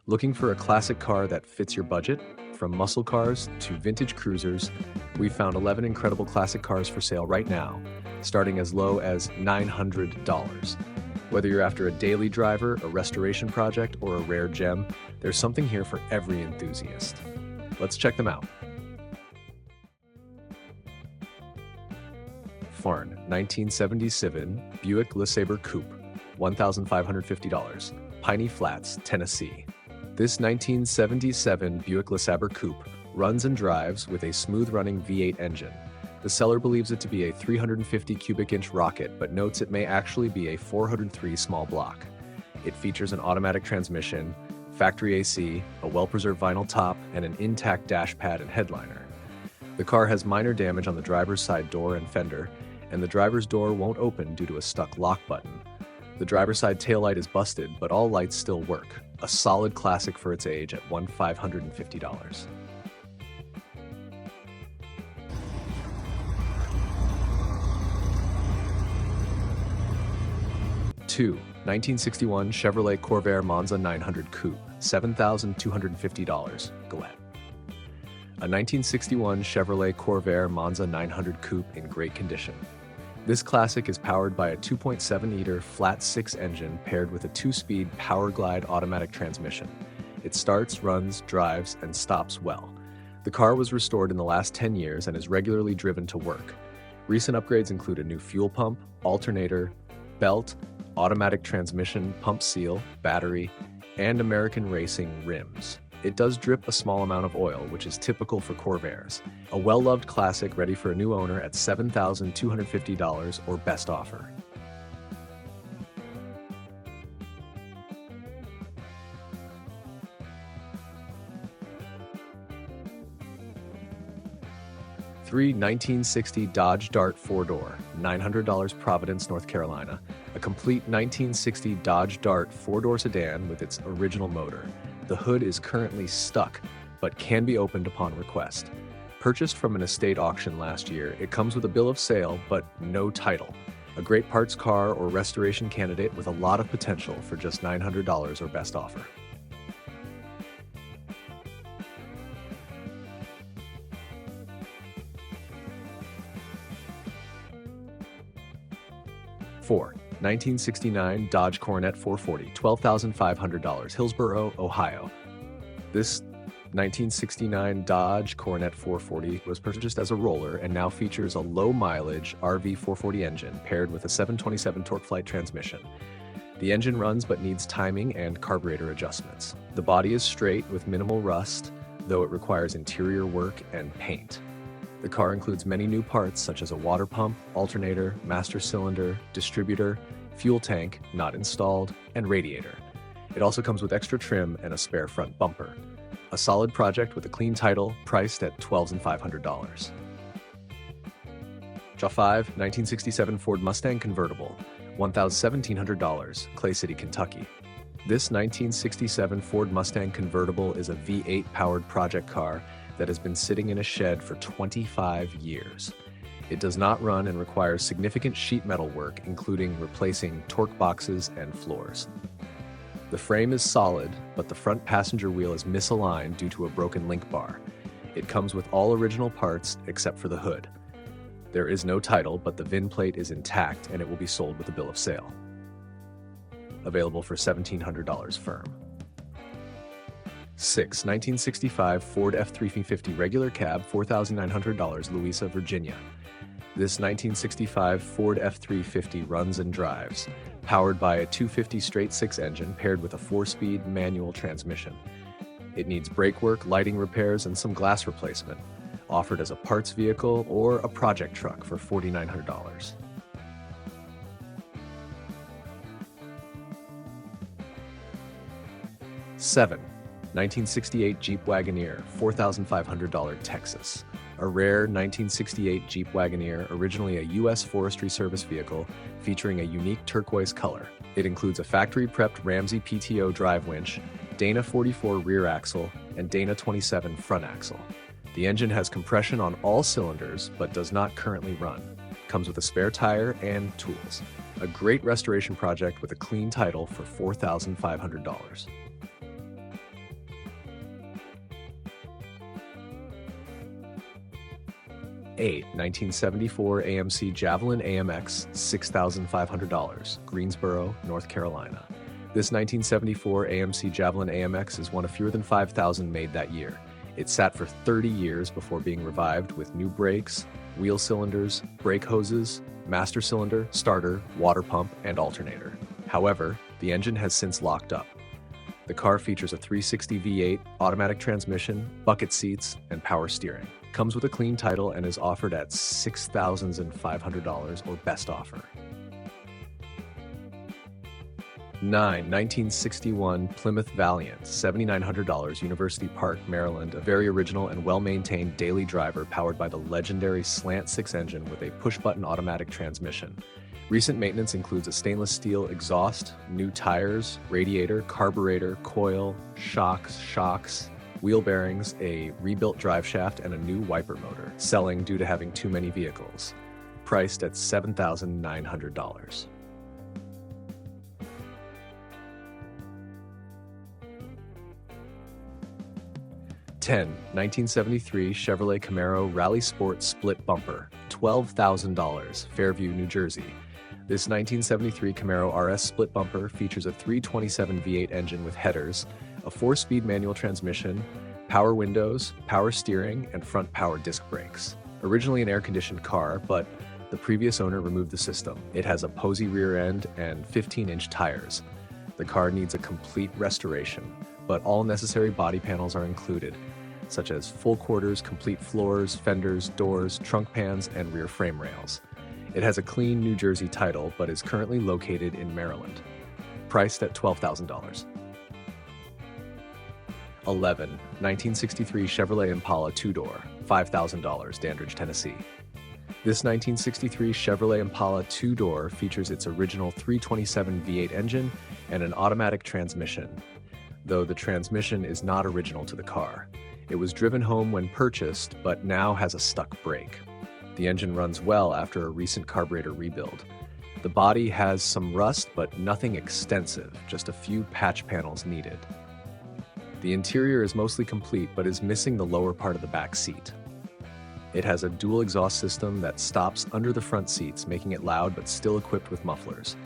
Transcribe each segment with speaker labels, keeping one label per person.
Speaker 1: Looking for a classic car that fits your budget? From muscle cars to vintage cruisers, we've found 11 incredible classic cars for sale right now, starting as low as $900. Whether you're after a daily driver, a restoration project, or a rare gem, there's something here for every enthusiast. Let's check them out. Farn 1977 Buick LeSabre Coupe, $1,550, Piney Flats, Tennessee. This 1977 Buick LeSabre Coupe runs and drives with a smooth-running V8 engine. The seller believes it to be a 350 cubic inch rocket, but notes it may actually be a 403 small block. It features an automatic transmission, factory AC, a well-preserved vinyl top, and an intact dash pad and headliner. The car has minor damage on the driver's side door and fender, and the driver's door won't open due to a stuck lock button. The driver's side taillight is busted, but all lights still work. A solid classic for its age at $1,550. Two, 1961 Chevrolet Corvair Monza 900 Coupe, $7,250. Gillette. A 1961 Chevrolet Corvair Monza 900 Coupe in great condition. This classic is powered by a 2.7-liter flat-six engine paired with a 2-speed Power Glide automatic transmission. It starts, runs, drives, and stops well. The car was restored in the last 10 years and is regularly driven to work. Recent upgrades include a new fuel pump, alternator, belt, automatic transmission, pump seal, battery, and American Racing rims. It does drip a small amount of oil, which is typical for Corvairs. A well-loved classic ready for a new owner at $7,250 or best offer. Three 1960 Dodge Dart 4-door, $900 Providence, North Carolina. A complete 1960 Dodge Dart 4-door sedan with its original motor. The hood is currently stuck, but can be opened upon request. Purchased from an estate auction last year, it comes with a bill of sale, but no title. A great parts car or restoration candidate with a lot of potential for just $900 or best offer. Four, 1969 Dodge Coronet 440, $12,500, Hillsboro, Ohio. This 1969 Dodge Coronet 440 was purchased as a roller and now features a low-mileage RV 440 engine paired with a 727 TorqueFlite transmission. The engine runs but needs timing and carburetor adjustments. The body is straight with minimal rust, though it requires interior work and paint. The car includes many new parts such as a water pump, alternator, master cylinder, distributor, fuel tank, not installed, and radiator. It also comes with extra trim and a spare front bumper. A solid project with a clean title, priced at $12,500. Jaw 5, 1967 Ford Mustang Convertible, $1,700, Clay City, Kentucky. This 1967 Ford Mustang Convertible is a V8 powered project car that has been sitting in a shed for 25 years. It does not run and requires significant sheet metal work, including replacing torque boxes and floors. The frame is solid, but the front passenger wheel is misaligned due to a broken link bar. It comes with all original parts except for the hood. There is no title, but the VIN plate is intact and it will be sold with a bill of sale. Available for $1,700 firm. 6. 1965 Ford F350 regular cab, $4,900, Louisa, Virginia. This 1965 Ford F350 runs and drives, powered by a 250 straight-six engine paired with a 4-speed manual transmission. It needs brake work, lighting repairs, and some glass replacement, offered as a parts vehicle or a project truck for $4,900. 7. 1968 Jeep Wagoneer, $4,500, Texas. A rare 1968 Jeep Wagoneer, originally a U.S. Forestry Service vehicle, featuring a unique turquoise color. It includes a factory-prepped Ramsey PTO drive winch, Dana 44 rear axle, and Dana 27 front axle. The engine has compression on all cylinders, but does not currently run. Comes with a spare tire and tools. A great restoration project with a clean title for $4,500. 8. 1974 AMC Javelin AMX, $6,500, Greensboro, North Carolina. This 1974 AMC Javelin AMX is one of fewer than 5,000 made that year. It sat for 30 years before being revived with new brakes, wheel cylinders, brake hoses, master cylinder, starter, water pump, and alternator. However, the engine has since locked up. The car features a 360 V8, automatic transmission, bucket seats, and power steering. Comes with a clean title and is offered at $6,500 or best offer. 9. 1961 Plymouth Valiant, $7,900, University Park, Maryland, a very original and well-maintained daily driver powered by the legendary slant-six engine with a push-button automatic transmission. Recent maintenance includes a stainless steel exhaust, new tires, radiator, carburetor, coil, shocks, wheel bearings, a rebuilt drive shaft, and a new wiper motor, selling due to having too many vehicles. Priced at $7,900. 10. 1973 Chevrolet Camaro Rally Sport Split Bumper, $12,000, Fairview, New Jersey. This 1973 Camaro RS Split Bumper features a 327 V8 engine with headers, a 4-speed manual transmission, power windows, power steering, and front power disc brakes. Originally an air-conditioned car, but the previous owner removed the system. It has a posy rear end and 15-inch tires. The car needs a complete restoration, but all necessary body panels are included, such as full quarters, complete floors, fenders, doors, trunk pans, and rear frame rails. It has a clean New Jersey title, but is currently located in Maryland. Priced at $12,000. 11. 1963 Chevrolet Impala two-door, $5,000, Dandridge, Tennessee. This 1963 Chevrolet Impala two-door features its original 327 V8 engine and an automatic transmission, though the transmission is not original to the car. It was driven home when purchased, but now has a stuck brake. The engine runs well after a recent carburetor rebuild. The body has some rust, but nothing extensive, just a few patch panels needed. The interior is mostly complete, but is missing the lower part of the back seat. It has a dual exhaust system that stops under the front seats, making it loud but still equipped with mufflers.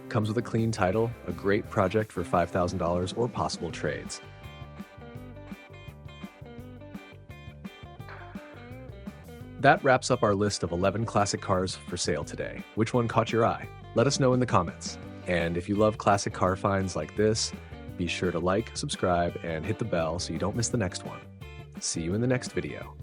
Speaker 1: Comes with a clean title, a great project for $5,000 or possible trades. That wraps up our list of 11 classic cars for sale today. Which one caught your eye? Let us know in the comments. And if you love classic car finds like this, be sure to like, subscribe, and hit the bell so you don't miss the next one. See you in the next video.